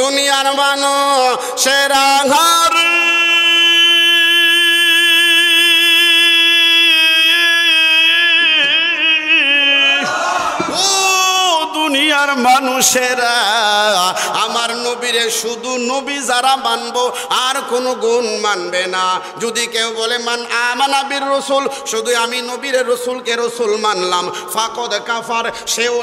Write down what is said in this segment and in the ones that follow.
দুনিয়ার মানুষেরা ঘর দুনিয়ার মানুষেরা আমার নবীরে শুধু নবী যারা মানবো আর কোনো গুণ মানবে না। যদি কেউ বলে মান আমানা বির রাসূল, শুধু আমি নবীর রাসূলকে রাসূল মানলাম, ফাকাদ কাফার, সেও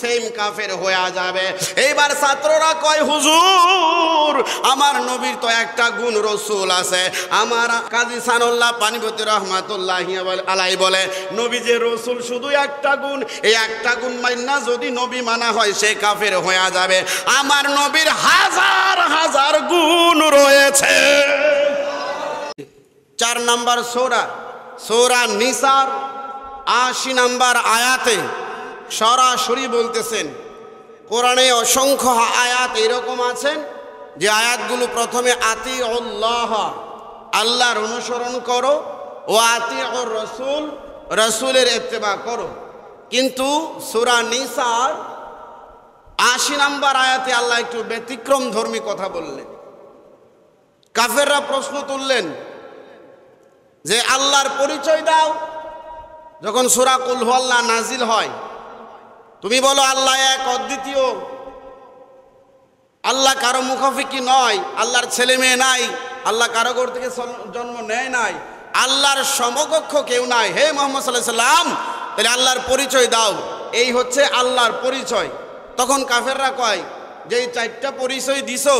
সেম কাফের হয়ে যাবে। এইবার ছাত্ররা কয় হুজুর আমার নবীর তো একটা গুণ রাসূল আছে। আমার কাজী সানাউল্লাহ পানিপতি রহমাতুল্লাহি আলাইহি বলে নবী যে রাসূল শুধু একটা গুণ, এই একটা গুণ মাইনা যদি নবী মানা হয় সে কাফের হয়ে যাবে। আমার নবীর হাজার হাজার গুণ রয়েছে। 4 নম্বর সূরা নিসার 80 নম্বর আয়াতে সরাসরি বলতেছেন, কোরআনে অসংখ্য আয়াত এরকম আছেন যে আয়াতগুলো প্রথমে আতিউল্লাহ, আল্লাহর অনুসরণ করো, ও আতিউর রাসূল, রাসূলের ইত্তেবা করো। কিন্তু সূরা নিসার 80 নম্বর আয়াতে আল্লাহ একটু ব্যতিক্রম ধর্মী কথা বললেন। কাফেররা প্রশ্ন তুললেন যে আল্লাহর পরিচয় দাও। যখন সূরা কুল হুয়াল্লাহ নাজিল হয়, তুমি বলো আল্লাহ এক, অদ্বিতীয়, আল্লাহ কারো মুখাফিকি নয়, আল্লাহর ছেলে মেয়ে নাই, আল্লাহ কারো ঘর থেকে জন্ম নেয় নাই, আল্লাহর সমকক্ষ কেউ নাই। হে মুহাম্মদ সাল্লাল্লাহু আলাইহি সাল্লাম, তাহলে আল্লাহর পরিচয় দাও। এই হচ্ছে আল্লাহর পরিচয়। তখন কাফেররা কয় যে এই 4টা পরিচয় দিছো,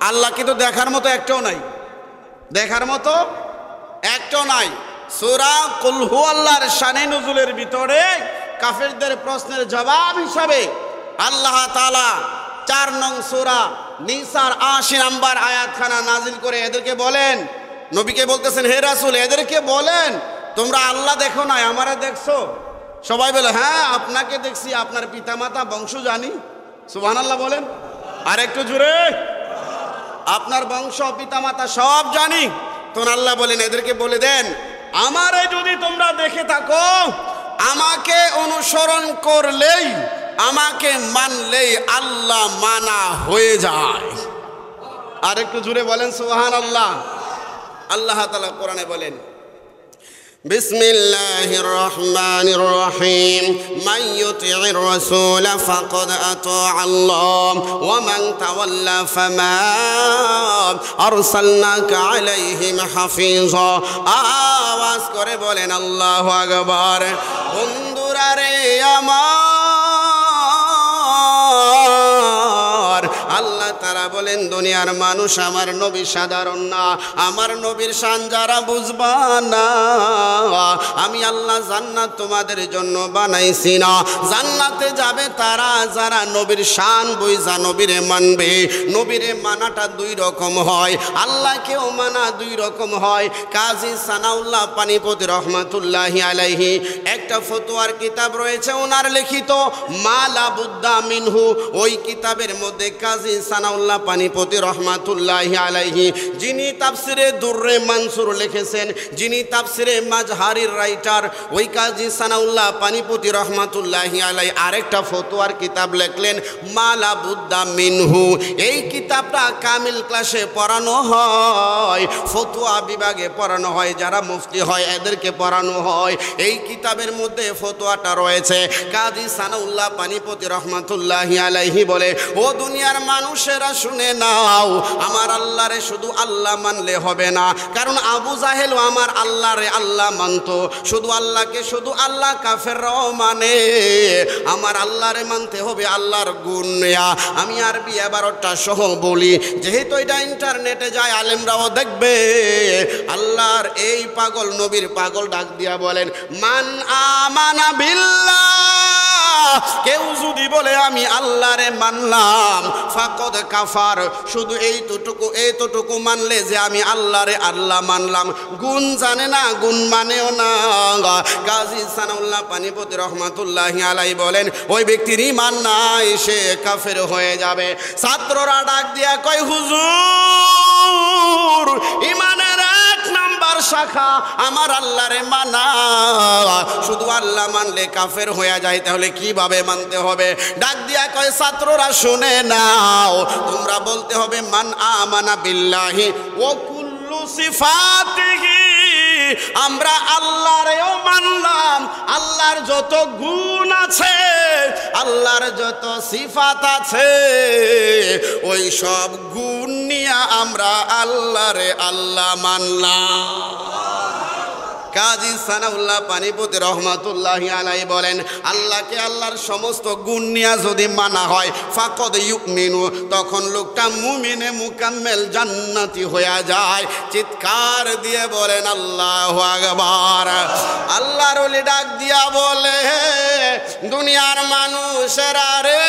আল্লাহকে তো দেখার মতো একটাও নাই, দেখার মতো একটাও নাই। সূরা কুল হুয়াল্লাহর শানে নুজুলের ভিতরে কাফেরদের প্রশ্নের জবাব হিসাবে আল্লাহ তাআলা 4 নং সূরা নিসার 80 নম্বর আয়াতখানা নাজিল করে এদেরকে বলেন, নবীকে বলতেছেন হে রাসূল এদেরকে বলেন তোমরা আল্লাহ দেখো না, আমারে দেখছো? সবাই বলে হ্যাঁ আপনাকে দেখছি, আপনার পিতামাতা বংশ জানি। সুবহানাল্লাহ বলেন আর একটু জোরে, আপনার বংশ পিতামাতা সব জানি। তখন আল্লাহ বলেন এদেরকে বলে দেন আমারে যদি তোমরা দেখে থাকো, আমাকে অনুসরণ করলেই, আমাকে মানলেই আল্লাহ মানা হয়ে যায়। আর একটু জোরে বলেন সুবহানাল্লাহ। আল্লাহ তাআলা কোরআনে বলেন বিসমিল্লাহির রহমানির রহিম, মান ইউতি'র রাসূল ফাকাদ আতা আল্লাহ ওয়া মান তাওয়াল্লা ফামা আরসালনাকা আলাইহিম হাফিজা। আওয়াজ করে বলেন আল্লাহু আকবার। বন্ধুরা রে আমার, আল্লাহ তারা বলেন দুনিয়ার মানুষ আমার নবী সাধারণ না, আমার নবীর শান যারা বুঝবা না, আমি আল্লাহ জান্নাত তোমাদের জন্য বানাইছি না। জান্নাতে যাবে তারা যারা নবীর শান বুঝা নবীরে মানবে। নবীরে মানাটা 2 রকম হয়, আল্লাহকেও মানা 2 রকম হয়। কাজী সানাউল্লাহ পানিপতি রহমাতুল্লাহি আলাইহি একটা ফতোয়ার কিতাব রয়েছে ওনার লিখিত মালা বুদ্দা মিনহু। ওই কিতাবের মধ্যে কাজী সানাউল্লাহ পানিপতি রহমাতুল্লাহি আলাইহি, যিনি তাফসিরে দুররে মানসুর লিখেছেন, যিনি তাফসিরে মাজহারির রাইটার, ওই কাজী সানাউল্লাহ পানিপতি রহমাতুল্লাহি আলাইহি আরেকটা ফতোয়ার কিতাব লিখলেন মালা বুদ্দা মিনহু। এই কিতাবটা কামিল ক্লাসে পড়ানো হয়, ফতোয়া বিভাগে পড়ানো হয়, যারা মুফতি হয় এদেরকে পড়ানো হয়। এই কিতাবের মধ্যে ফতোয়াটা রয়েছে। কাজী সানাউল্লাহ পানিপতি রহমাতুল্লাহি আলাইহি বলে ও দুনিয়ার মানুষেরা শুনে নাও, আমার আল্লাহরে শুধু আল্লাহ মানলে হবে না, কারণ আবু জাহেলও আমার আল্লাহরে আল্লাহ মানতো। শুধু আল্লাহকে শুধু আল্লাহ কাফেররাও মানে, আমার আল্লাহরে মানতে হবে আল্লাহর গুণ। আমি আরবি 11টা সহ বলি, যেহেতু এটা ইন্টারনেটে যায় আলেমরাও দেখবে। আল্লাহর এই পাগল নবীর পাগল ডাক দিয়া বলেন মান আমানা বিল্লাহ, কেউ যদি বলে আমি আল্লাহরে মানলাম, ফাকাদ কাফার, শুধু এইটুকু মানলে যে আমি আল্লাহরে আল্লাহ মানলাম, গুণ জানে না, গুণ মানেও না। কাজী সানাউল্লাহ পানিপতি রহমাতুল্লাহি আলাইহি বলেন ওই ব্যক্তির ঈমান নাই, সে কাফের হয়ে যাবে। ছাত্ররা ডাক দিয়া কয় হুজুর ঈমানের 1 নাম্বার শাখা আমার আল্লাহরে মানা। শুধু আল্লাহ মানলে কাফের হয়ে যায়, তাহলে কিভাবে মানতে হবে? ডাক দিয়া কয় ছাত্ররা শুনে নাও, তোমরা বলতে হবে মান আমানা বিল্লাহি ওয়া কুল্লু সিফাতিহি, আমরা আল্লাহরেও মানলাম, আল্লাহর যত গুণ আছে, আল্লাহর যত সিফাত আছে, ওই সব গুণ নিয়ে আমরা আল্লাহরে আল্লাহ মানলাম। কাজী সানাউল্লাহ পানিপতি রহমাতুল্লাহি আলাইহি বলেন, আল্লাহকে আল্লাহর সমস্ত গুণ নিয়ে যদি মানা হয় ফাকাদ ইউমিনু, তখন লোকটা মুমিনে মুকাম্মেল জান্নাতি হয়ে যায়। চিৎকার দিয়ে বলেন আল্লাহু আকবার। আল্লাহর ওলি ডাক দিয়া বলে, দুনিয়ার মানুষেরা রে,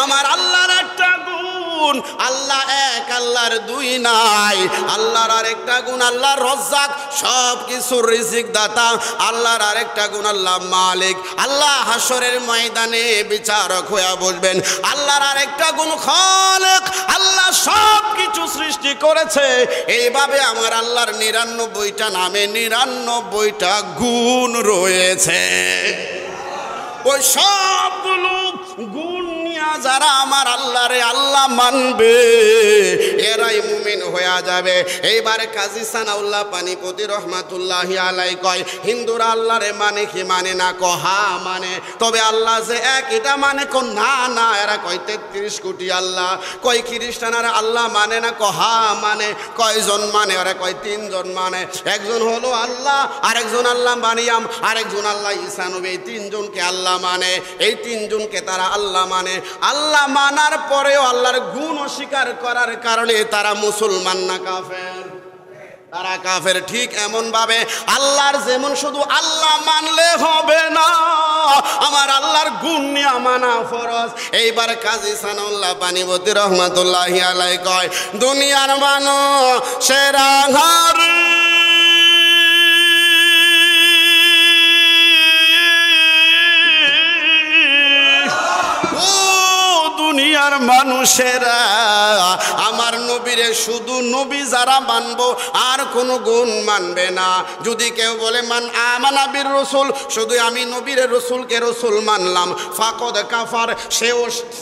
আমার আল্লাহর একটা গুণ, আল্লাহ এক, আল্লাহর দুই নাই। আল্লাহর আরেকটা গুণ আল্লাহ রজ্জাক, সব কিছুর রিজিক দাতা। আল্লাহর আরেকটা গুণ আল্লাহ মালিক, আল্লাহ হাসরের ময়দানে বিচারক হয়ে বসবেন। আল্লাহর আরেকটা গুণ খালেক, আল্লাহ সব কিছু সৃষ্টি করেছে। এইভাবে আমার আল্লাহর ৯৯টা নামে ৯৯টা গুণ রয়েছে। ওই সবগুলো গুণ নিয়ে যারা আমার আল্লাহরে আল্লাহ মানবে, এরাই মুমিন হয়ে যাবে। এইবারে কাজী সানাউল্লাহ পানিপতি রহমাতুল্লাহি আলাইহি কয়, হিন্দুরা আল্লাহরে মানে কি মানে না? কহা মানে, তবে আল্লাহ যে এক এটা মানে কো না না, এরা কয় ৩৩ কোটি আল্লাহ। কয় খ্রিস্টানরা আল্লাহ মানে না? কহা মানে। কয়জন মানে? ওরা কয় ৩ জন মানে। একজন হলো আল্লাহ, আরেকজন আল্লাহ মারিয়াম, আরেকজন আল্লাহ ঈসা নবী। এই ৩ জনকে আল্লাহ মানে, এই ৩ জনকে তারা আল্লাহ মানে। আল্লাহ মানার পরেও আল্লাহর গুণ অস্বীকার করার কারণে তারা মুসলমান না কাফের? তারা কাফের। ঠিক এমন ভাবে আল্লাহর যেমন শুধু আল্লাহ মানলে হবে না, আমার আল্লাহর গুণ নিয়ে মানা ফরজ। এইবার কাজী সানাউল্লাহ পানিপতি রহমাতুল্লাহি আলাইহি কয়, দুনিয়ার মানুষেরা ঘরে, দুনিয়ার মানুষেরা আমার নবীরে শুধু নবী যারা মানবো, আর কোনো গুণ মানবে না। যদি কেউ বলে মান আমানা বির রাসূল, শুধু আমি নবীর রাসূলকে রাসূল মানলাম, ফাকাদ কাফার, সেও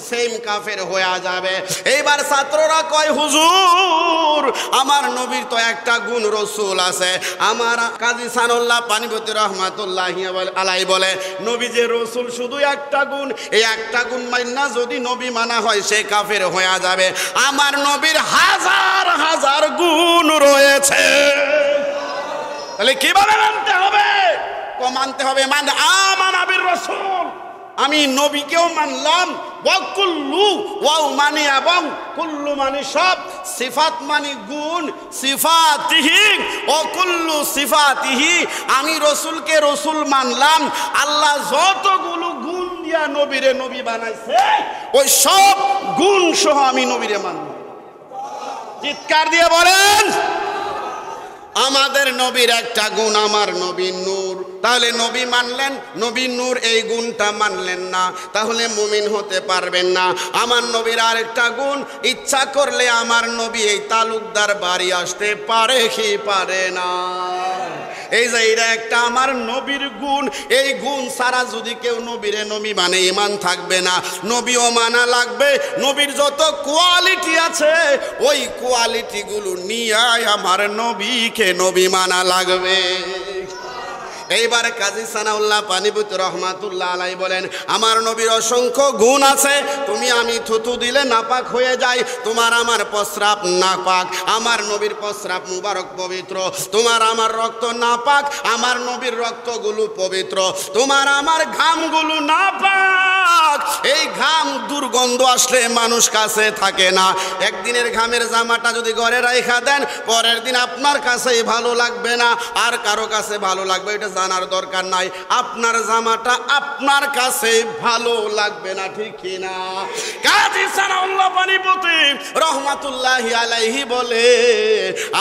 সেম কাফের হয়ে যাবে। এইবার ছাত্ররা কয়, হুজুর আমার নবীর তো একটা গুণ রাসূল আছে। আমার কাজী সানাউল্লাহ পানিপতি রহমাতুল্লাহি আলাইহি বলে, নবী যে রাসূল শুধু একটা গুণ, এই একটা গুণ মাইনা যদি নবী মানা হয় সে কাফের হয়ে যাবে। আমার নবীর হাজার হাজার গুণ রয়েছে, তাহলে কিভাবে মানতে হবে? মানতে হবে মান আমানা বির রাসূল, আমি নবীকেও মানলাম, ওয়া কুল্লু, ওয়াও মানে এবং, কুল্লু মানে সব, সিফাত মানে গুণ, সিফাতিহি ও কুল্লু সিফাতিহি, আমি রাসূলকে রাসূল মানলাম। আল্লাহ যতগুলো গুণ দিয়া নবীরে নবী বানাইছে, ওই সব গুণ সহ আমি নবীরে মানলাম। চিৎকার দিয়ে বলেন, আমাদের নবীর একটা গুণ, আমার নবী নূর। তাহলে নবী মানলেন, নবী নূর, এই গুণটা মানলেন না, তাহলে মুমিন হতে পারবেন না। আমার নবীর আরেকটা গুণ, ইচ্ছা করলে আমার নবী এই তালুকদার বাড়ি আসতে পারে কি পারে না? এই যে এটা একটা আমার নবীর গুণ। এই গুণ ছাড়া যদি কেউ নবীরে নবী মানে ঈমান থাকবে না, নবীও মানা লাগবে। নবীর যত কোয়ালিটি আছে, ওই কোয়ালিটিগুলো নিয়ে আমার নবীকে নবী মানা লাগবে। এইবার কাজী সানাউল্লাহ পানিপতি রহমাতুল্লাহ আলাইহি বলেন, আমার নবীর অসংখ্য গুণ আছে। তুমি আমি থুতু দিলে নাপাক হয়ে যায়, তোমার আমার প্রস্রাব নাপাক, আমার নবীর প্রস্রাব মুবারক পবিত্র। তোমার আমার রক্ত নাপাক, আমার নবীর রক্তগুলো পবিত্র। তোমার আমার ঘামগুলো নাপাক, এই ঘাম দুর্গন্ধ আসলে মানুষ কাছে থাকে না। একদিনের ঘামের জামাটা যদি ঘরে রাইখা দেন, পরের দিন আপনার কাছেই ভালো লাগবে না, আর কারো কাছে ভালো লাগবে, এটা জানার দরকার নাই। আপনার জামাটা আপনার কাছে ভালো লাগবে না, ঠিক কি না? কাজী সানাউল্লাহ পানিপতি রহমাতুল্লাহি আলাইহি বলে,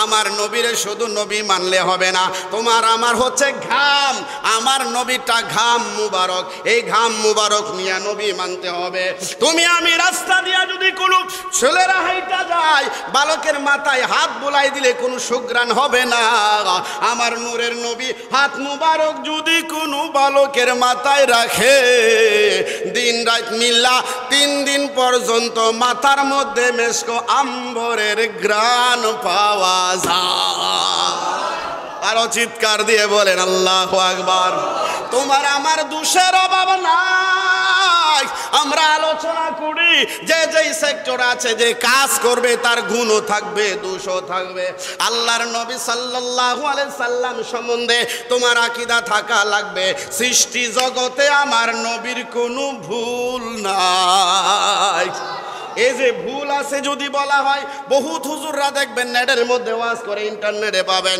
আমার নবীরে শুধু নবী মানলে হবে না, তোমার আমার হচ্ছে ঘাম, আমার নবীটা ঘাম মুবারক, এই ঘাম মুবারক নিয়ে নবী মানতে হবে। তুমি তুমি আমি রাস্তা দিয়া যদি কোনো ছেলেরা হাইটা যায়, বালকের মাথায় হাত বুলাই দিলে কোনো সুঘ্রাণ হবে না। আমার নূরের নবী হাত মুবারক যদি কোনো বালকের মাথায় রাখে, দিন রাত মিল্লা 3 দিন পর্যন্ত মাথার মধ্যে মেশকো আম্বরের ঘ্রাণ পাওয়া যায়। আরো চিৎকার দিয়ে বলেন আল্লাহু আকবার। তোমার আমার দোষের অভাব নাই। আমরা আলোচনা করি যে যেই সেক্টর আছে, যে কাজ করবে তার গুণও থাকবে, দোষও থাকবে। আল্লাহর নবী সাল্লাল্লাহু আলাইহি সাল্লাম সম্বন্ধে তোমার আকীদা থাকা লাগবে, সৃষ্টি জগতে আমার নবীর কোনো ভুল নাই। এই যে ভুল আছে যদি বলা হয়, বহুত হুজুররা দেখবেন নেটের মধ্যে ওয়াজ করে, ইন্টারনেটে পাবেন,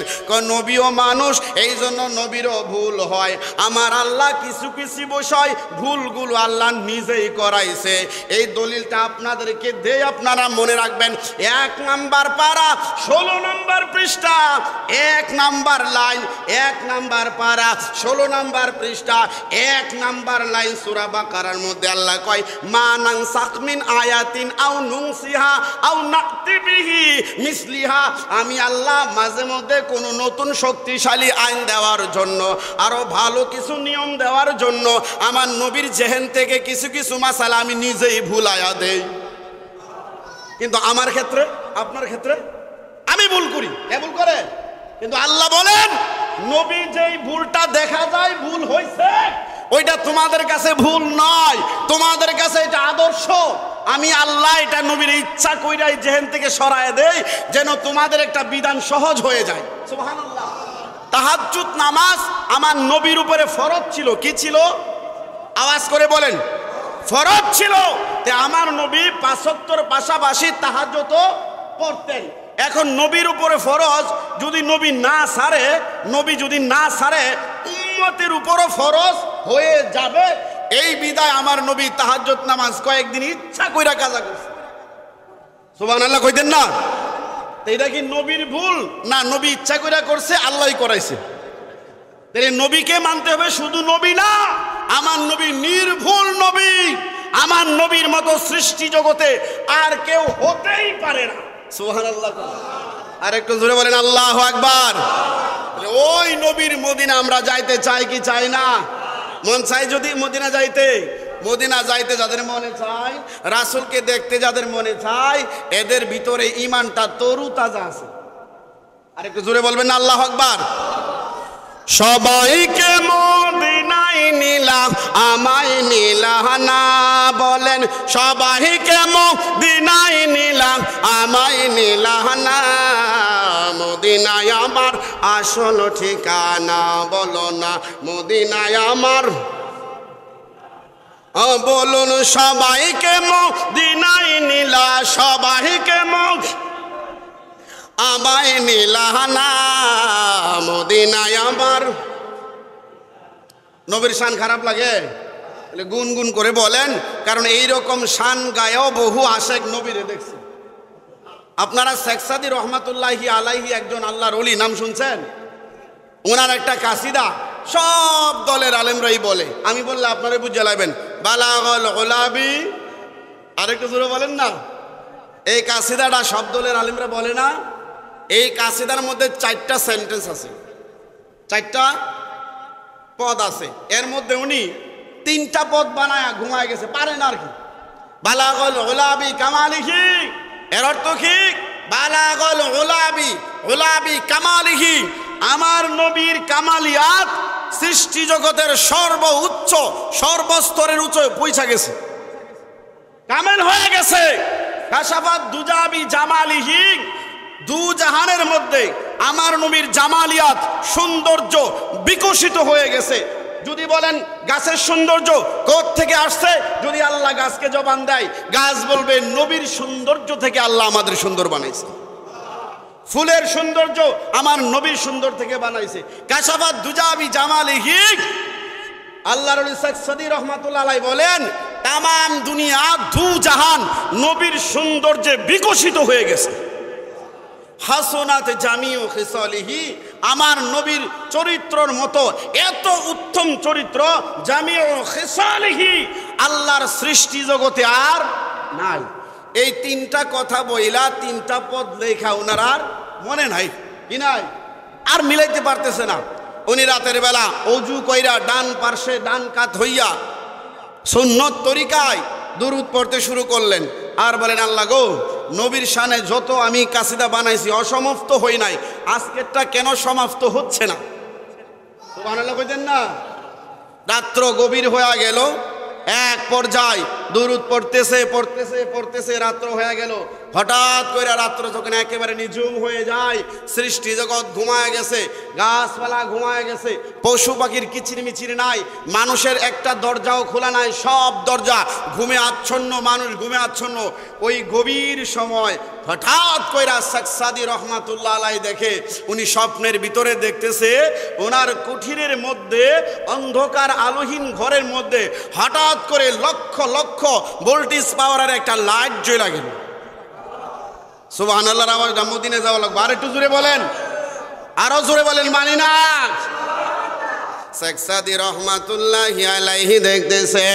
নবীও মানুষ, এই জন্য নবীরও ভুল হয়। আমার আল্লাহ কিছু কিছু বিষয় ভুলগুলো আল্লাহ নিজেই করাইছে। এই দলিলটা আপনাদেরকে দেই, আপনারা মনে রাখবেন। 1 নাম্বার পারা 16 নম্বর পৃষ্ঠা, 1 নাম্বার লাইন, 1 নাম্বার পারা 16 নম্বর পৃষ্ঠা, 1 নাম্বার লাইন সূরা বাকারার মধ্যে আল্লাহ কয়, মা নানসাখ মিন আয়াতিন আও নুনসিহা আও নাতি বিহি মিসলিহা। আমি আল্লাহ মাঝে মধ্যে কোনো নতুন শক্তিশালী আইন দেওয়ার জন্য, আরো ভালো কিছু নিয়ম দেওয়ার জন্য আমার নবীর জেহেন থেকে কিছু কিছু মাসালা আমি নিজেই ভুলাইয়া দেই। কিন্তু আমার ক্ষেত্রে, আপনার ক্ষেত্রে আমি ভুল করি, কে ভুল করে? কিন্তু আল্লাহ বলেন, নবী যেই ভুলটা দেখা যায় ভুল হয়েছে, ওইটা তোমাদের কাছে ভুল নয়, তোমাদের কাছে এটা আদর্শ। আমি আল্লাহ এটা নবীর ইচ্ছা কইরাই জেহেন থেকে সরায় দেই, যেন তোমাদের একটা বিধান সহজ হয়ে যায়। সুবহানাল্লাহ। তাহাজ্জুদ নামাজ আমার নবীর উপরে ফরজ ছিল। কি ছিল? আওয়াজ করে বলেন। ফরজ ছিল। তে আমার নবী 5 ওয়াক্তের পাশাপাশি তাহাজ্জুদও পড়তেন। এখন নবীর উপরে ফরজ, যদি নবী না ছাড়ে, নবী যদি না ছাড়ে, উম্মতের উপরও ফরজ হয়ে যাবে। এই বিদায় আমার নবী তাহাজ্জুদ নামাজ কয়েকদিন ইচ্ছা কইরা কাজা করছে। সুবহানাল্লাহ কইতেন না? এটা কি নবীর ভুল? না, নবী ইচ্ছা কইরা করছে, আল্লাহই করাইছে। তাহলে নবীকে মানতে হবে, শুধু নবী না, আমার নবী নির্ভুল নবী। আমার নবীর মতো সৃষ্টি জগতে আর কেউ হতেই পারে না। সুবহানাল্লাহ। আর একটু জোরে বলেন আল্লাহু আকবার। ওই নবীর মদিনা আমরা যাইতে চাই কি চাই না? মন চাই যদি মদিনা যাইতে, মদিনা যাইতে যাদের মনে চায়, রাসূলকে দেখতে যাদের মনে চায়, এদের ভিতরে ঈমানটা তরু তাজা আছে। আর একটু জোরে বলবেন আল্লাহু আকবার। সবাইকে মদিনায় নিলাম, আমায় নিলাম না, বলেন সবাইকে মদিনায় নিলাম, আমায় নিলাম না। মদিনায় আমার আসল ঠিকানা, বলো না মদিনায় আমার, বলুন সবাইকে মদিনায় নিলা, সবাইকে আমায় নিলাম না, মদিনায় আমার। নবীর শান খারাপ লাগে? গুনগুন করে বলেন, কারণ এইরকম শান গায়েও বহু আশেক নবীরে দেখছে। আপনারা শেখ সাদী রহমাতুল্লাহি আলাইহি একজন আল্লাহর ওলি, নাম শুনছেন? ওনার একটা কাসিদা সব দলের আলেমরাই বলে, আমি বললে আপনারা বুঝে লাইবেন, বালাগল গোলাবি। আরেকটু জোরে বলেন না। এই কাসিদাটা সব দলের আলেমরা বলে না। এই কাসিদার মধ্যে 4টা সেন্টেন্স আছে, 4টা পদ আছে। এর মধ্যে উনি 3টা পদ বানায় ঘুমায় গেছে, পারেন আর কি। বালাগল গোলাবি কামালিহি, এর অর্থ কি? বালাগল গোলাবি, গোলাবি কামালিহি, আমার নবীর কামালিয়াত সৃষ্টি জগতের সর্বোচ্চ, সর্বস্তরের উচ্চ পৌঁছা গেছে, কামেল হয়ে গেছে। কাশাফাত দুজাবি জামালিহি, দু জাহানের মধ্যে আমার নবীর জামালিয়াত সৌন্দর্য বিকশিত হয়ে গেছে। যদি বলেন গাছের সৌন্দর্য কোথা থেকে আসছে, যদি আল্লাহ গাছকে জবান দেয়, গাছ বলবে নবীর সৌন্দর্য থেকে আল্লাহ আমাদের সুন্দর বানাইছে। ফুলের সৌন্দর্য আমার নবীর সুন্দর থেকে বানাইছে। কাশাফাত দুজাবি জামালিহি, আল্লাহর ওলি শেখ সাদী রহমাতুল্লাহ আলাইহি বলেন, তামাম দুনিয়া, দু জাহান নবীর সৌন্দর্যে বিকশিত হয়ে গেছে। হাসনাত জামিউ খিসালিহি, আমার নবীর চরিত্রর মতো এত উত্তম চরিত্র জামিউ খিসালিহি আল্লাহর সৃষ্টি জগতে আর নাই। এই তিনটা কথা বইলা তিনটা পদ লেখা ওনার আর মনে নাই, কি নাই, আর মিলাইতে পারতেছে না। উনি রাতের বেলা অজু কইরা ডান পার্শ্বে ডান কাত হইয়া সুন্নত তরিকায় দুরূদ পড়তে শুরু করলেন, আর বলেন আল্লাহ গো, নবীর শানে যত আমি কাসিদা বানাইছি অসমাপ্ত হই নাই, আজকেরটা কেন সমাপ্ত হচ্ছে না? সুবহানাল্লাহ কইতেন না? রাত্র গভীর হয়ে গেল, এক পর্যায়ে দুরূদ পড়তেছে পড়তেছে পড়তেছে রাত্র হয়ে গেল। হঠাৎ করে রাত্র যখন একেবারে নিঝুম হয়ে যায়, সৃষ্টি জগৎ ঘুমায় গেছে, গাছপালা ঘুমায় গেছে, পশু পাখির কিচিরমিচির নাই, মানুষের একটা দরজাও খোলা নাই, সব দরজা ঘুমে আচ্ছন্ন, মানুষ ঘুমে আচ্ছন্ন। ওই গভীর সময় হঠাৎ কইরা শেখ সাদি রহমাতুল্লাহ আলাইহি দেখে, উনি স্বপ্নের ভিতরে দেখতেছে ওনার কুঠিরের মধ্যে অন্ধকার আলোহীন ঘরের মধ্যে হঠাৎ করে লক্ষ লক্ষ ভোল্টেজ পাওয়ারের একটা লাইট জ্বলে গেল। সুবহানাল্লাহর আওয়াজটা মদিনায় যাওয়া লাগবে, আর একটু জোরে বলেন, আরো জোরে বলেন, মানি না। শেখ সাদি রহমাতুল্লাহি আলাইহি দেখতেছে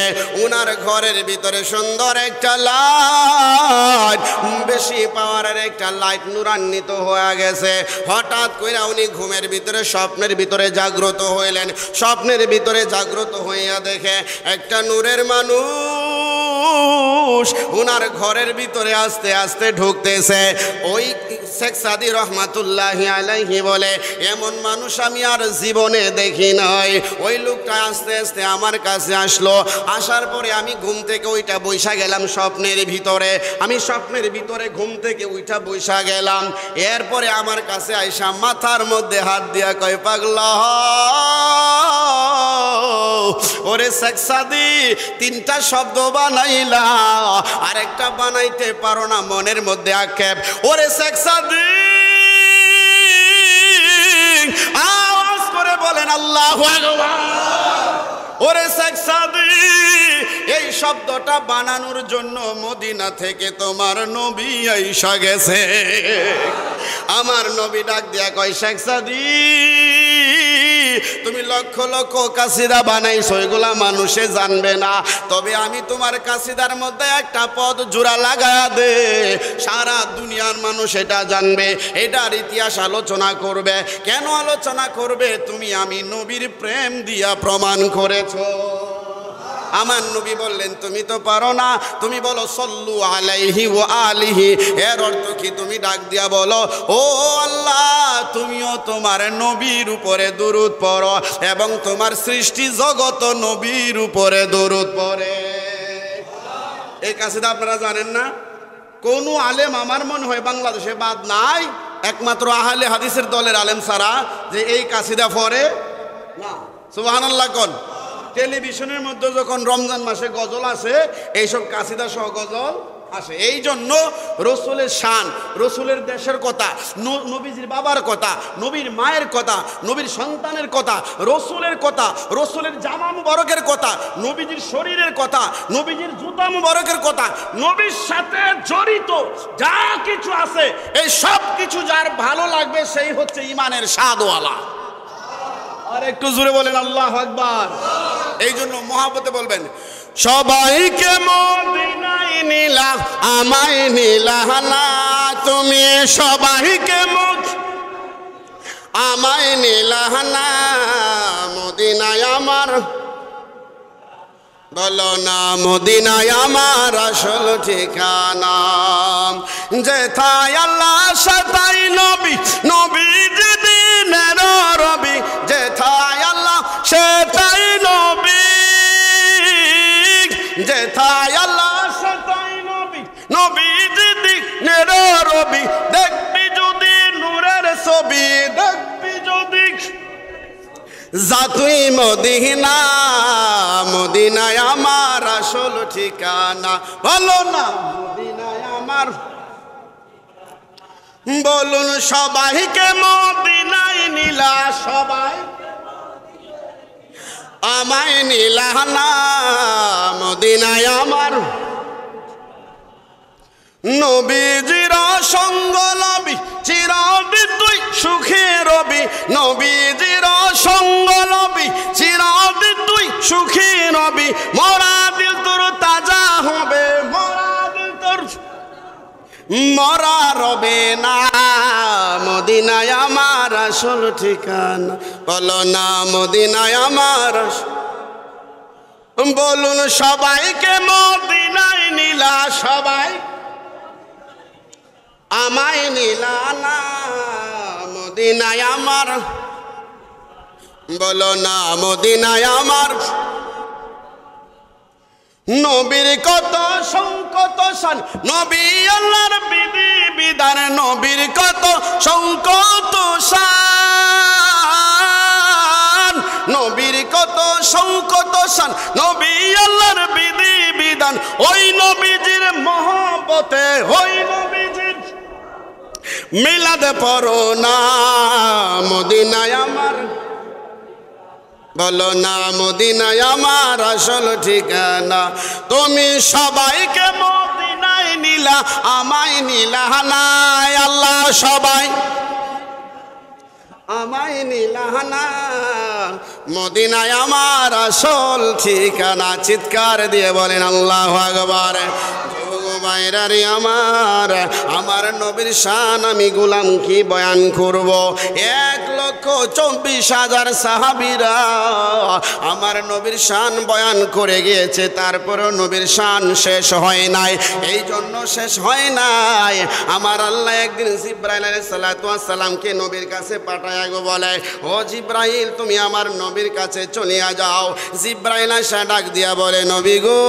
উনার ঘরের ভিতরে সুন্দর একটা লাইট, বেশি পাওয়ারের একটা লাইট নূরান্বিত হয়ে গেছে। হঠাৎ কইরা উনি ঘুমের ভিতরে স্বপ্নের ভিতরে জাগ্রত হইলেন। স্বপ্নের ভিতরে জাগ্রত হইয়া দেখে একটা নূরের মানুষ উনার ঘরের ভিতরে আস্তে আস্তে ঢুকতেছে। ওই শেখ সাদি রহমাতুল্লাহি আলাইহি বলে, এমন মানুষ আমি আর জীবনে দেখি নাই। ওই লোকটা আস্তে আস্তে আমার কাছে আসলো, আসার পরে আমি ঘুম থেকে ওইটা বৈশা গেলাম স্বপ্নের ভিতরে। আমি স্বপ্নের ভিতরে ঘুম থেকে ওইটা বৈশা গেলাম। এরপরে আমার কাছে আইসা মাথার মধ্যে হাত দিয়া কয়, পাগলা ওরে শেখ সাদি, তিনটা শব্দ বানাইলা, আরেকটা বানাইতে পারো না, মনের মধ্যে আক্ষেপ। ওরে শেখ সাদি, আওয়াজ করে বলেন আল্লাহু আকবার। ওরে শেখ সাদি, এই শব্দটা বানানোর জন্য মদিনা থেকে তোমার নবী আইসা গেছে। আমার নবী ডাক দিয়া কয়, শেখ সাদি, তুমি লক্ষ লক্ষ কাসিদা বানাইছো, এগুলা মানুষে জানবে না, তবে আমি তোমার কাসিদার মধ্যে একটা পদ জোড়া লাগায়া দে, সারা দুনিয়ার মানুষ এটা জানবে, এটার ইতিহাস আলোচনা করবে। কেন আলোচনা করবে? তুমি আমি নবীর প্রেম দিয়া প্রমাণ করেছো। আমার নবী বললেন, তুমি তো পারো না, তুমি বলো সল্লু আলাইহি ওয়া আলিহি। এর অর্থ কি? তুমি ডাক দিয়া বলো, ও আল্লাহ, তুমিও তোমার নবীর উপরে দরুদ পড়ো এবং তোমার সৃষ্টি জগত নবীর উপরে দরুদ পড়ে। এই কাসিদা আপনারা জানেন না? কোন আলেম আমার মনে হয় বাংলাদেশে বাদ নাই, একমাত্র আহলে হাদিসের দলের আলেম ছাড়া, যে এই কাসিদা পড়ে না। সুবহানাল্লাহ কোন? টেলিভিশনের মধ্যে যখন রমজান মাসে গজল আসে, এইসব কাসিদা সহ গজল আসে। এই জন্য রসুলের শান, রসুলের দেশের কথা, নবীজির বাবার কথা, নবীর মায়ের কথা, নবীর সন্তানের কথা, রসুলের কথা, রসুলের জামা মুবারকের কথা, নবীজির শরীরের কথা, নবীজির জুতা মুবারকের কথা, নবীর সাথে জড়িত যা কিছু আছে, এই সব কিছু যার ভালো লাগবে সেই হচ্ছে ইমানের স্বাদওয়ালা। আর একটু জোরে বলেন আল্লাহু আকবার। এই জন্য মহব্বতে বলবেন, সবাইকে মদিনায় নিলা, আমায় নিলা না তুমি, সবাইকে আমায় নিলা না, মদিনায় আমার, বলো না মদিনায় আমার আসল ঠিকানা, যেথায় আল্লাহ সেথায় নবী, নবীজি দিনের রবি, যেথায় আল্লাহ সেথায় নবী, যেথায় আল্লাহ সেথায় নবী, নবীজি দিনের রবি, দেখবি যদি নূরের ছবি, দেখবি যদি যা তুই মদিনা, মদিনায় আমার আসল ঠিকানা, বলো না মদিনায় আমার, বলুন সবাইকে মদিনায় নিলা, সবাই আমায় নিলা না, মদিনায় আমার, নবীজির সঙ্গ নবী চির সুখে রবি, নবীজির সঙ্গ লবি, চিরদিন তুই সুখী রবি, মরা দিল তোর তাজা হবে, মরা দিল তোর মরা রবে না। মদিনায় আমার আসল ঠিকানা, বলো না মদিনায় আমার, বলুন সবাইকে মদিনায় নিলা, সবাই আমায় নিলা না মদিনায় আমার, বলো না মদিনায় আমার। নবীর কত সংকট শান, নবী আল্লাহর বিধি বিধান, নবীর কত সংকট শান, নবীর কত সংকট শান, নবী আল্লাহর বিধি বিধান, ওই নবীজির মহব্বতে, ওই নবীজির মিলাদ পড়ো না মদিনায় আমার, বলো না মদিনায় আমার আসল ঠিকানা। তুমি সবাইকে মদিনায় নিলা, আমায় নিলা না, আল্লাহ সবাই আমায় নিলা না, মদিনায় আমার আসল ঠিকানা। চিৎকার দিয়ে বলেন আল্লাহু আকবার। বাইরারি আমার, আমার নবীর শান আমি গোলাম কি বয়ান করব। 1,24,000 সাহাবীরা আমার নবীর শান বয়ান করে গিয়েছে, তারপরেও নবীর শান শেষ হয় নাই। এই জন্য শেষ হয় নাই, আমার আল্লাহ একদিন জিবরাইল আলাইহিস সালাতু ওয়াস সালামকে নবীর কাছে পাঠায় গো, বলে ও জিবরাইল তুমি আমার নবীর কাছে চলিয়া যাও। জিবরাইল এসে ডাক দিয়া বলে নবী গো,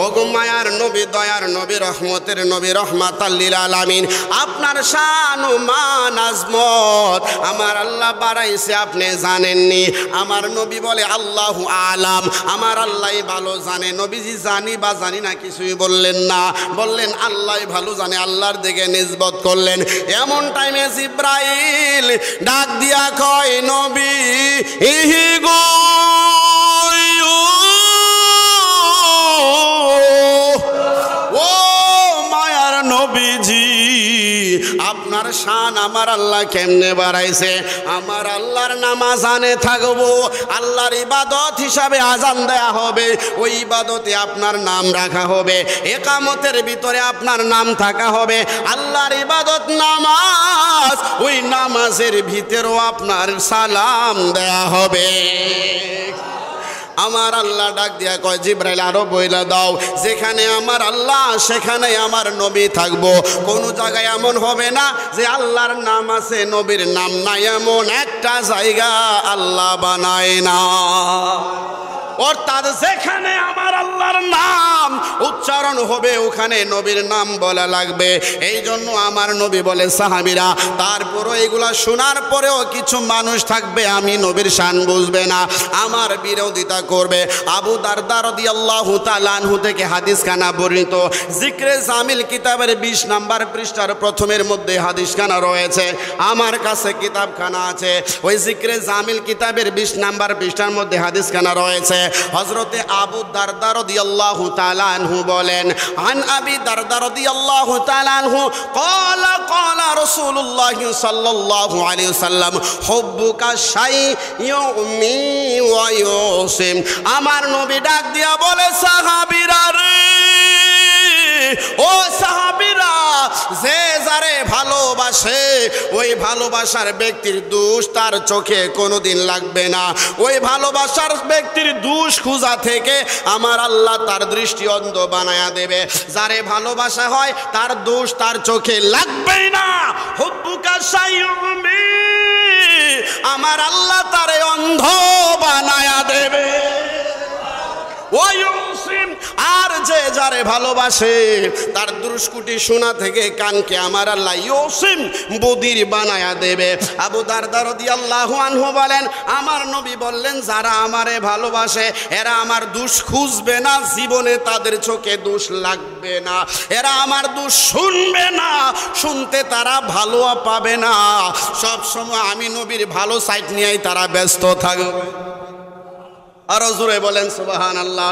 ওগো মায়ার নবী, দয়ার নবী, রহমতের নবী, রহমাতাল লিল আলামিন, আপনার শান ও মান আজমত আমার আল্লাহ বাড়াইছে আপনি জানেননি। আমার নবী বলে আল্লাহু আলাম, আমার আল্লাহই ভালো জানে। নবীজি জানি বা জানি না কিছুই বললেন না, বললেন আল্লাহই ভালো জানে, আল্লাহর দিকে নিসবত করলেন। এমন টাইমে জিবরাইল ডাক দিয়া কয় নবী ইহি গো, ও মায়ার নবীজি আপনার শান আমার আল্লাহ কেমনে বাড়াইছে। আমার আল্লাহর নামাজ আনে থাকবো, আল্লাহর ইবাদত হিসাবে আজান দেয়া হবে, ওই ইবাদতে আপনার নাম রাখা হবে, একামতের ভিতরে আপনার নাম থাকা হবে। আল্লাহর ইবাদত নামাজ, ওই নামাজের ভিতরেও আপনার সালাম দেয়া হবে। আমার আল্লাহ ডাক দিয়া কয় জিবরাইল আরো বইলা দাও, যেখানে আমার আল্লাহ সেখানে আমার নবী থাকবো। কোনো জায়গায় এমন হবে না যে আল্লাহর নাম আছে নবীর নাম নাই, এমন একটা জায়গা আল্লাহ বানায় না। অর্থাৎ যেখানে আমার আল্লাহর নাম উচ্চারণ হবে ওখানে নবীর নাম বলা লাগবে। এই জন্য আমার নবী বলে সাহাবীরা, তারপরও এগুলা শোনার পরেও কিছু মানুষ থাকবে আমি নবীর শান বুঝবে না, আমার বিরোধিতা করবে। আবু দারদা রাদিয়াল্লাহু তাআলা আনহু থেকে হাদিস খানা বর্ণিত, জিকরে জামিল কিতাবের 20 নম্বর পৃষ্ঠার প্রথমের মধ্যে হাদিস খানা রয়েছে। আমার কাছে কিতাবখানা আছে, ওই জিকরে জামিল কিতাবের 20 নম্বর পৃষ্ঠার মধ্যে হাদিস খানা রয়েছে। হযরতে আবু দারদা রাদিয়াল্লাহু তাআলা আনহু বলেন, আন আবি দারদা রাদিয়াল্লাহু তাআলা আনহু ক্বালা ক্বালা রাসূলুল্লাহ সাল্লাল্লাহু আলাইহি ওয়াসাল্লাম হুব্বুকা শাইয়ুমি ওয়া ইউসিম। আমার নবী ডাক দিয়া বলে সাহাবীরা রে, ও সাহাবীরা, যে যারে ভালোবাসে ওই ভালোবাসার ব্যক্তির দোষ তার চোখে কোনোদিন লাগবে না। ওই ভালোবাসার ব্যক্তির দোষ খুঁজা থেকে আমার আল্লাহ তার দৃষ্টি অন্ধ বানায়া দেবে। যারে ভালোবাসা হয় তার দোষ তার চোখে লাগবেই না। হুব্বুকা শাইয়ুমি, আমার আল্লাহ তারে অন্ধ বানায়া দেবে। আর যে যারে ভালোবাসে তার দুষ্কুটি শোনা থেকে কানকে আমার আল্লাহ ইউসিম বদির বানায়া দেবে। আবু দারদা রাদিয়াল্লাহু আনহু বলেন, আমার নবী বললেন যারা আমারে ভালোবাসে এরা আমার দোষ খুঁজবে না, জীবনে তাদের চোখে দোষ লাগবে না, এরা আমার দোষ শুনবে না, শুনতে তারা ভালো পাবে না। সব সময় আমি নবীর ভালো সাইড নিয়েই তারা ব্যস্ত থাকবে। আরো জোরে বলেন সুবহানাল্লাহ।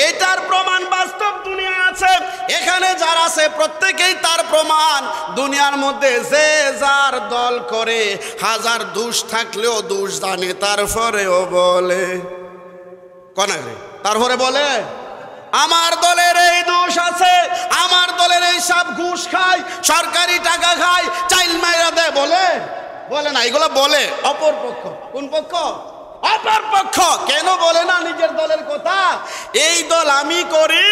এটার প্রমাণ বাস্তব দুনিয়া আছে। এখানে এইখানে যারা আছে প্রত্যেকেই তার প্রমাণ। দুনিয়ার মধ্যে যে যার দল করে, হাজার দোষ থাকলেও দোষ জানে, তারপরেও বলে কনারে, তারপরে বলে আমার দলের এই দোষ আছে, আমার দলের এই সব ঘুষ খায়, সরকারি টাকা খায়, চাইল মাইরা দেয়, বলে বলে না? এগুলো বলে অপর পক্ষ। কোন পক্ষ? অপর পক্ষ। কেন বলে না নিজের দলের কথা? এই দল আমি করি,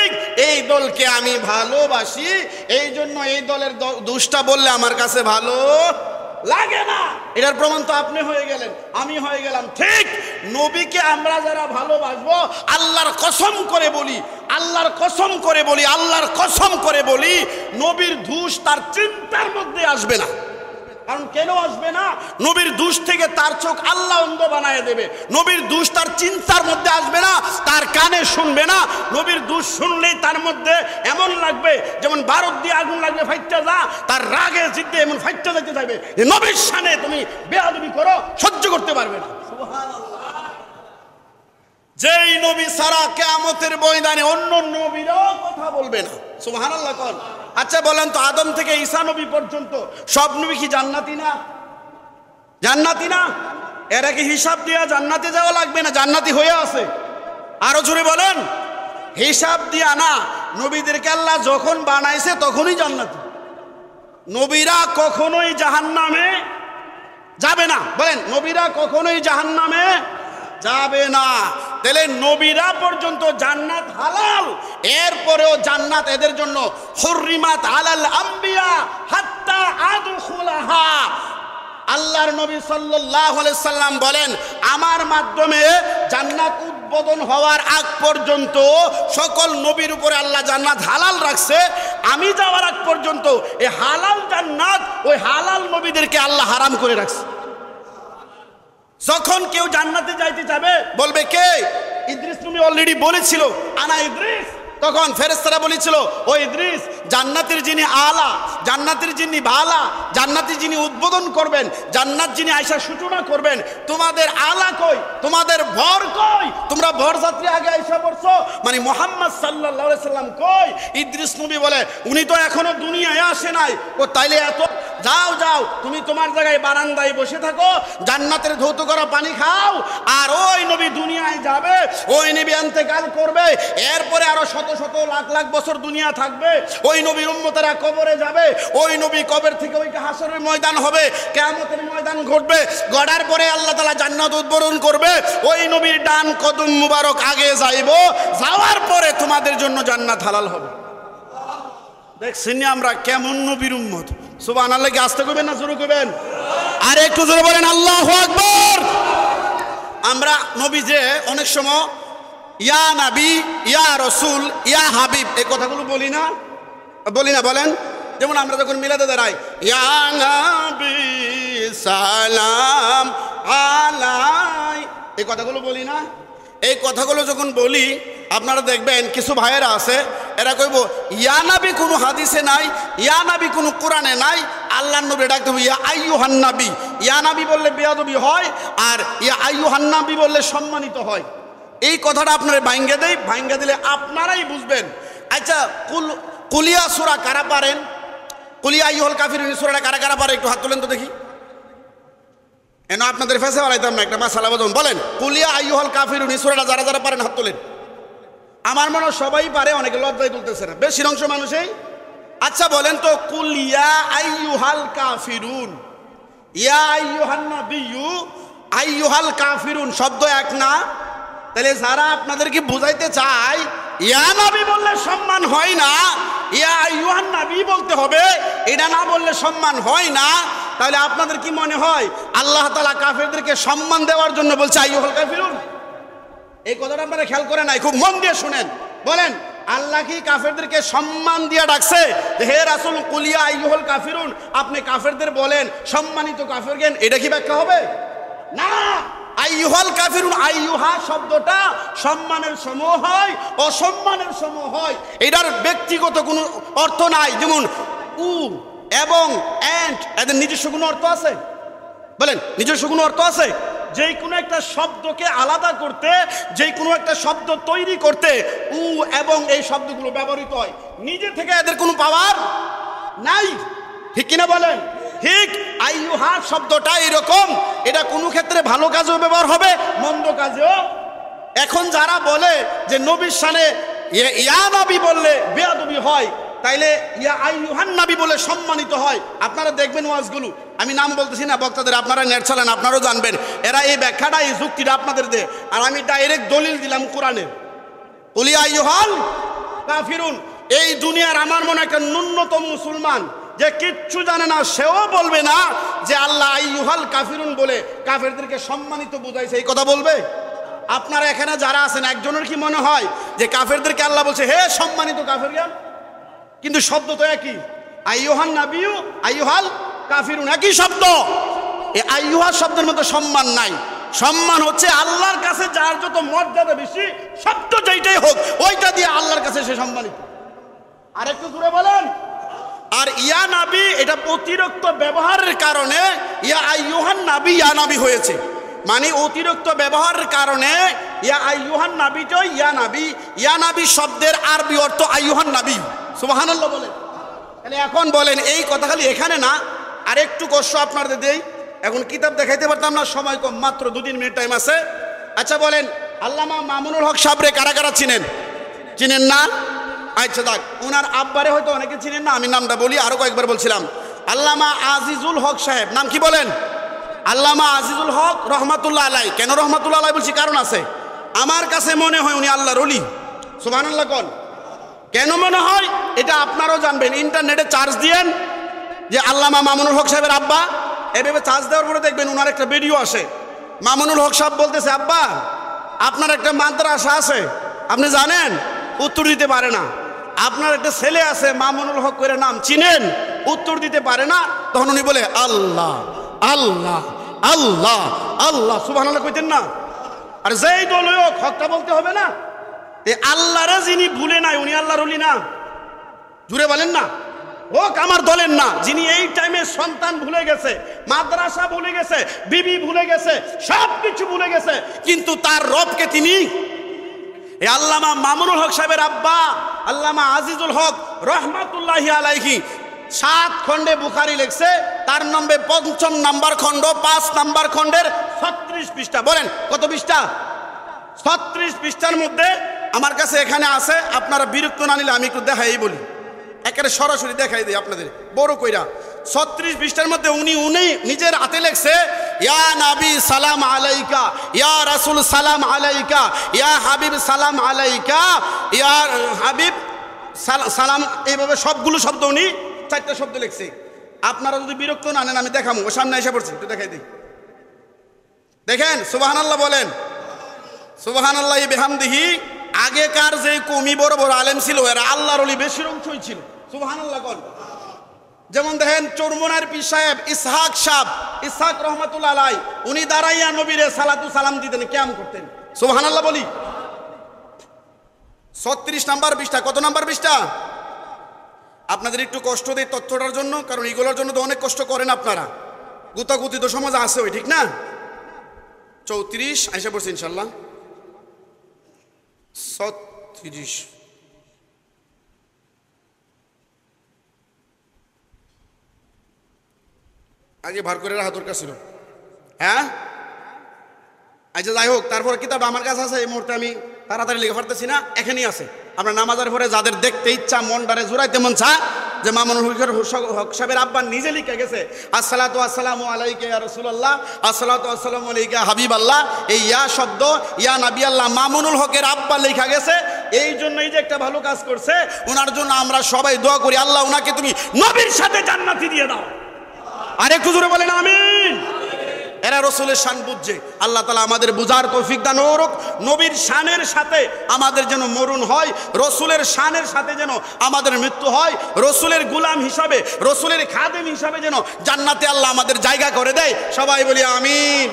এই দলকে আমি ভালোবাসি, এই জন্য এই দলের দোষটা বললে আমার কাছে ভালো লাগে না। এটার প্রমাণ তো আপনি হয়ে গেলেন, আমি হয়ে গেলাম। ঠিক নবীকে আমরা যারা ভালোবাসবো, আল্লাহর কসম করে বলি, আল্লাহর কসম করে বলি, আল্লাহর কসম করে বলি, নবীর দোষ তার চিন্তার মধ্যে আসবে না। কারণ কেন আসবে না? নবীর দোষ থেকে তার চোখ আল্লাহ অন্ধ বানায় দেবে। নবীর দোষ তার চিন্তার মধ্যে আসবে না, তার কানে শুনবে না। নবীর দোষ শুনলেই তার মধ্যে এমন লাগবে যেমন ভারত দিয়ে আগুন লাগলে ফাইটটা যা, তার রাগে জিদ্দে এমন ফাইটটা যেতে যাবে। নবীর শানে তুমি বেয়াদবি করো, সহ্য করতে পারবে না। যেই নবী সারা কিয়ামতের ময়দানে অন্য নবীরাও কথা বলবে না। সুবহানাল্লাহ কোন? আচ্ছা বলেন তো, আদম থেকে ঈসা নবী পর্যন্ত সব নবী কি জান্নাতি না? জান্নাতি না? এরা কি হিসাব দিয়া জান্নাতে যাওয়া লাগবে না? জান্নাতি হয়ে আছে। আরো জোরে বলেন, হিসাব দিয়া না। নবীদেরকে আল্লাহ যখন বানাইছে তখনই জান্নাতি। নবীরা কখনোই জাহান্নামে যাবে না। বলেন, নবীরা কখনোই জাহান্নামে যাবে না। তাহলে নবীরা পর্যন্ত জান্নাত হালাল, এরপরেও জান্নাত এদের জন্য হুররিমাত আলাল আম্বিয়া হাত্তা আদখুলাহা। আল্লাহর নবী সাল্লাল্লাহু আলাইহি সাল্লাম বলেন, আমার মাধ্যমে জান্নাত উদ্বোধন হওয়ার আগ পর্যন্ত সকল নবীর উপরে আল্লাহ জান্নাত হালাল রাখছে। আমি যাওয়ার আগ পর্যন্ত এই হালাল জান্নাত ওই হালাল নবীদেরকে আল্লাহ হারাম করে রাখছে। যখন কেউ জান্নাতে যাইতে যাবে বলবে কে? ইদ্রিস নবী অলরেডি বলেছিল আনা ইদ্রিস। তখন ফেরেশতারা বলেছিল, ও ইদ্রিস, জান্নাতের যিনি আলা, জান্নাতের যিনি বালা, জান্নাতের যিনি উদ্বোধন করবেন, জান্নাত যিনি আয়সা সূচনা করবেন, তোমাদের আলা কই? তোমাদের ভর কই? তোমরা ভর যাত্রী আগে আয়সা পড়ছো, মানে মুহাম্মদ সাল্লাল্লাহু আলাইহি সাল্লাম কই? ইদ্রিস নবী বলে, উনি তো এখনো দুনিয়ায় আসে নাই। ও তাইলে এত যাও যাও, তুমি তোমার জায়গায় বারান্দায় বসে থাকো, জান্নাতের ধৌত করা পানি খাও, আর ওই নবী দুনিয়ায় যাবে, ওই নবী ইন্তেকাল করবে, এরপরে আরো শত শত লাখ লাখ বছর দুনিয়া থাকবে, ওই নবীর উম্মতেরা কবরে যাবে, ওই নবী কবর থেকে ওই হাসরের ময়দান হবে, কিয়ামতের ময়দান ঘটবে, গড়ার পরে আল্লাহ তাআলা জান্নাত উদ্বোধন করবে, ওই নবীর ডান কদম মুবারক আগে যাইব, যাওয়ার পরে তোমাদের জন্য জান্নাত হালাল হবে। দেখছেন আমরা কেমন নবীর উম্মত। সুবহানাল্লাহ কি আস্তে কইবেন না জোরে কইবেন? আর একটু জোরে বলেন আল্লাহু আকবার। আমরা নবী যে অনেক সময় ইয়া নবী, ইয়া রাসূল, ইয়া হাবিব এই কথাগুলো বলি না? বলি না? বলেন। যেমন আমরা যখন মিলাদে দাঁড়াই, ইয়া নবী সালাম আলাই, এই কথাগুলো বলি না? এই কথাগুলো যখন বলি আপনারা দেখবেন কিছু ভাইয়েরা আছে, এরা কইব ইয়া নবী কোনো হাদিসে নাই, ইয়া নবী কোনো কোরআনে নাই, আল্লাহর নবী ডাকতে হবে ইয়া আইয়ুহান নবী। ইয়া নবী বললে বেয়াদবি হয়, আর ইয়া আইয়ুহান নবী বললে সম্মানিত হয়। এই কথাটা আপনারা ভাঙ্গে দেয়, ভাঙ্গে দিলে আপনারাই বুঝবেন। আচ্ছা, কুলিয়া সূরা কারা পারেন? কুলিয়া আইয়ুহাল কাফিরুন সূরাটা কারা কারা পারে? একটু হাত তুলেন তো দেখি। এন আপনাদের ফেসে বাড়াইতাম না, একটা মাসালা বাদন। বলেন, কুলিয়া আইয়ুহাল কাফিরুন সূরাটা যারা যারা পারেন হাত তোলেন। আমার মনে হয় সবাই পারে, অনেকে লজ্জায় তুলতেছে না, বেশির অংশ মানুষই। আচ্ছা বলেন তো, কুলিয়া আইয়ুহাল কাফিরুন, ইয়া আইয়ুহান নাবিয়্যু, আইয়ুহাল কাফিরুন শব্দ এক না? তাহলে যারা আপনাদেরকে বুঝাইতে চায় ইয়া নবী বললে সম্মান হয় না, ইয়া আইয়ুহান নবী বলতে হবে, এটা না বললে সম্মান হয় না, তাহলে আপনাদের কি মনে হয় আল্লাহ তাআলা কাফেরদেরকে সম্মান দেওয়ার জন্য বলছে আইয়ুহাল কাফিরুন? এই কথাটা আপনারা খেয়াল করে নাই, খুব মন দিয়ে শুনেন। বলেন, আল্লাহ কি কাফেরদেরকে সম্মান দিয়ে ডাকছে? হে রাসূল, কুলিয়া আইয়ুহাল কাফিরুন, আপনি কাফেরদের বলেন সম্মানিত কাফেরগণ, এটা কি ব্যাখ্যা হবে? না। আইয়ুহাল কাফিরুন, আইয়ুহা শব্দটা সম্মানের সমূহ হয়, অসম্মানের সমূহ হয়, এটার ব্যক্তিগত কোনো অর্থ নাই। যেমন উ এবং এন্ড, এদের নিজস্ব কোনো অর্থ আছে? বলেন, নিজস্ব কোনো অর্থ আছে? যে কোনো একটা শব্দকে আলাদা করতে, যে কোনো একটা শব্দ তৈরি করতে উ এবং এই শব্দগুলো ব্যবহৃত হয়। নিজে থেকে এদের কোনো পাওয়ার নাই, ঠিক কিনা বলেন? ঠিক। আইয়ুহা শব্দটা এরকম, এটা কোনো ক্ষেত্রে ভালো কাজেও ব্যবহার হবে, মন্দ কাজেও। এখন যারা বলে যে নবীর শানে ইয়া নবী বললে বেয়াদবি হয়, তাইলে ইয়া আইয়ুহান নবী বলে সম্মানিত হয়। আপনারা দেখবেন ওয়াজগুলো, আমি নাম বলতেছি না বক্তাদের, আপনারা নেট চালান, আপনারাও জানবেন। এরা এই ব্যাখ্যাটা, এই যুক্তিটা আপনাদের দে, আর আমি ডাইরেক্ট দলিল দিলাম কোরআনের। কুল ইয়া আইয়ুহাল কাফিরুন। এই দুনিয়ার আমার মনে একটা ন্যূনতম মুসলমান যে কিচ্ছু জানে না, সেও বলবে না যে আল্লাহ আইয়ুহাল কাফিরুন বলে কাফেরদেরকে সম্মানিত বুঝাইছে, এই কথা বলবে? আপনারা এখানে যারা আছেন, একজনের কি মনে হয় যে কাফেরদেরকে আল্লাহ বলছে হে সম্মানিত কাফেরগণ? কিন্তু শব্দ তো একই, আইয়ুহান নাবিয়্যু আইয়ুহাল কাফিরুন, একই শব্দ। এই আইয়ুহা শব্দের মধ্যে সম্মান নাই। সম্মান হচ্ছে আল্লাহর কাছে যার যত মর্যাদা বেশি, শব্দ যেইটাই হোক ওইটা দিয়ে আল্লাহর কাছে সে সম্মানিত। আর একটু দূরে বলেন। আর ইয়া নাবি, এটা অতিরিক্ত ব্যবহারের কারণে ইয়া আইয়ুহান নাবি ইয়া নাবি হয়েছে। মানে অতিরিক্ত ব্যবহারের কারণে ইয়া আইয়ুহান নাবিটা ইয়া নাবি। ইয়া নাবি শব্দের আরবি অর্থ আইয়ুহান নাবি। সুবহানাল্লাহ বলেন। তাহলে এখন বলেন, এই কথা খালি এখানে না, আর একটু কষ্ট আপনাদের দেই। এখন কিতাব দেখাইতে পারতাম না, সময় কম, মাত্র 2-3 মিনিট টাইম আছে। আচ্ছা বলেন, আল্লামা মামুনুল হক সাহেবরে কারা কারা চিনেন? চিনেন না? আচ্ছা থাক, ওনার আব্বারে হয়তো অনেকে চিনেন না, আমি নামটা বলি, আরো কয়েকবার বলছিলাম। আল্লামা আজিজুল হক সাহেব, নাম কি বলেন? আল্লামা আজিজুল হক রহমাতুল্লাহ আলাই। কেন রহমাতুল্লাহ আলাই বলছি? কারণ আছে। আমার কাছে মনে হয় উনি আল্লাহর ওলি। সুবহানাল্লাহ কোন? কেন মনে হয় এটা আপনারাও জানবেন। ইন্টারনেটে চার্জ দিয়েন যে আল্লামা মামুনুল হক সাহেবের আব্বা, এভাবে চার্জ দেওয়ার পরে দেখবেন ওনার একটা ভিডিও আসে। মামুনুল হক সাহেব বলতেছে, আব্বা আপনার একটা মাদ্রাসা আছে, আপনি জানেন? উত্তর দিতে পারে না। আপনার একটা ছেলে আছে মামুনুল হক করে নাম, চিনেন? উত্তর দিতে পারে না। তখন উনি বলে আল্লাহ আল্লাহ আল্লাহ আল্লাহ। সুবহানাল্লাহ কইতেন না? আর যেই দল হোক হকটা বলতে হবে না। এই আল্লাহরে যিনি ভুলে নাই, উনি আল্লাহর ওলি না? জুড়ে বলেন না। হোক আমার দলের না, যিনি এই টাইমে সন্তান ভুলে গেছে, মাদ্রাসা ভুলে গেছে, বিবি ভুলে গেছে, সব কিছু ভুলে গেছে, কিন্তু তার রবকে তিনি, এই আল্লামা মামুনুল হক সাহেবের আব্বা আল্লামা আজিজুল হক রহমাতুল্লাহি আলাইহি 7 খণ্ডে বুখারী লিখছে। তার নম্বরে 5 নাম্বার খণ্ড, 5 নাম্বার খণ্ডের 36 পৃষ্ঠা। বলেন কত পৃষ্ঠা? 36 পৃষ্ঠার মধ্যে আমার কাছে এখানে আছে। আপনারা বিরক্ত না নিলে আমি একটু দেখাই বলি, একেবারে সরাসরি দেখাই দিই আপনাদের বড় কইরা। 36 পৃষ্ঠার মধ্যে উনি নিজের হাতে লেখছে, ইয়া নবী সালাম আলাইকা, ইয়া রাসূল সালাম আলাইকা, ইয়া হাবিব সালাম আলাইকা, ইয়া হাবিব সালাম, এইভাবে সবগুলো শব্দ উনি 4টা শব্দ লিখছে। আপনারা যদি বিরক্ত না নেন আমি দেখাবো, ও সামনে এসে পড়ছি, একটু দেখাই দিই। দেখেন, সুবহানাল্লাহ বলেন। সুবহানাল্লাহি বিহামদিহি। আগেকার যে কমি বড় বড় আলেম ছিল, এরা আল্লাহর ওলি বেশির অংশই ছিল। সুবহানাল্লাহ কোন? যেমন দেখেন চরমনার পীর সাহেব ইসহাক সাহেব, ইসহাক রহমাতুল্লাহ আলাই, উনি দাঁড়াইয়া নবীরে সালাতু সালাম দিতেন, কিয়াম করতেন। সুবহানাল্লাহ বলি। 36 নাম্বার পৃষ্ঠা। কত নাম্বার পৃষ্ঠা? আপনাদের একটু কষ্ট দেই তথ্যটার জন্য, কারণ এগুলোর জন্য তো অনেক কষ্ট করেন আপনারা। গুতাগুতি তো সমাজ আছে, ওই ঠিক না? 34 আইসা পড়ছে ইনশাল্লাহ। 36 আগে ভার করে রাখা দরকার ছিল। হ্যাঁ আচ্ছা যাই হোক, তারপর কিতাব আমার কাছে আছে, এই মুহূর্তে আমি তাড়াতাড়ি লিখে পারতেছি না, এখানেই আছে। আপনার নামাজের পরে যাদের দেখতে ইচ্ছা, মনটারে জোড়াইতে মন চা, যে মামুনুল হক সাহেবের আব্বা নিজে লিখে গেছে, আসসালাতু আসসালামু আলাইকা ইয়া রাসূলুল্লাহ, আসসালাতু আসসালামু আলাইকা হাবিবাল্লাহ। এই ইয়া শব্দ, ইয়া নবী আল্লাহ, মামুনুল হকের আব্বা লেখা গেছে। এই জন্যই যে একটা ভালো কাজ করছে, ওনার জন্য আমরা সবাই দোয়া করি, আল্লাহ ওনাকে তুমি নবীর সাথে জান্নাতি দিয়ে দাও। আর একটু জোরে বলেন আমিন। এরা রসুলের শান বুঝছে, আল্লাহ তাআলা আমাদের বুঝার তৌফিক দান করুক। নবীর শানের সাথে আমাদের যেন মরণ হয়, রসুলের শানের সাথে যেন আমাদের মৃত্যু হয়, রসুলের গুলাম হিসাবে, রসুলের খাদেম হিসাবে যেন জান্নাতে আল্লাহ আমাদের জায়গা করে দেয়। সবাই বলি আমিন।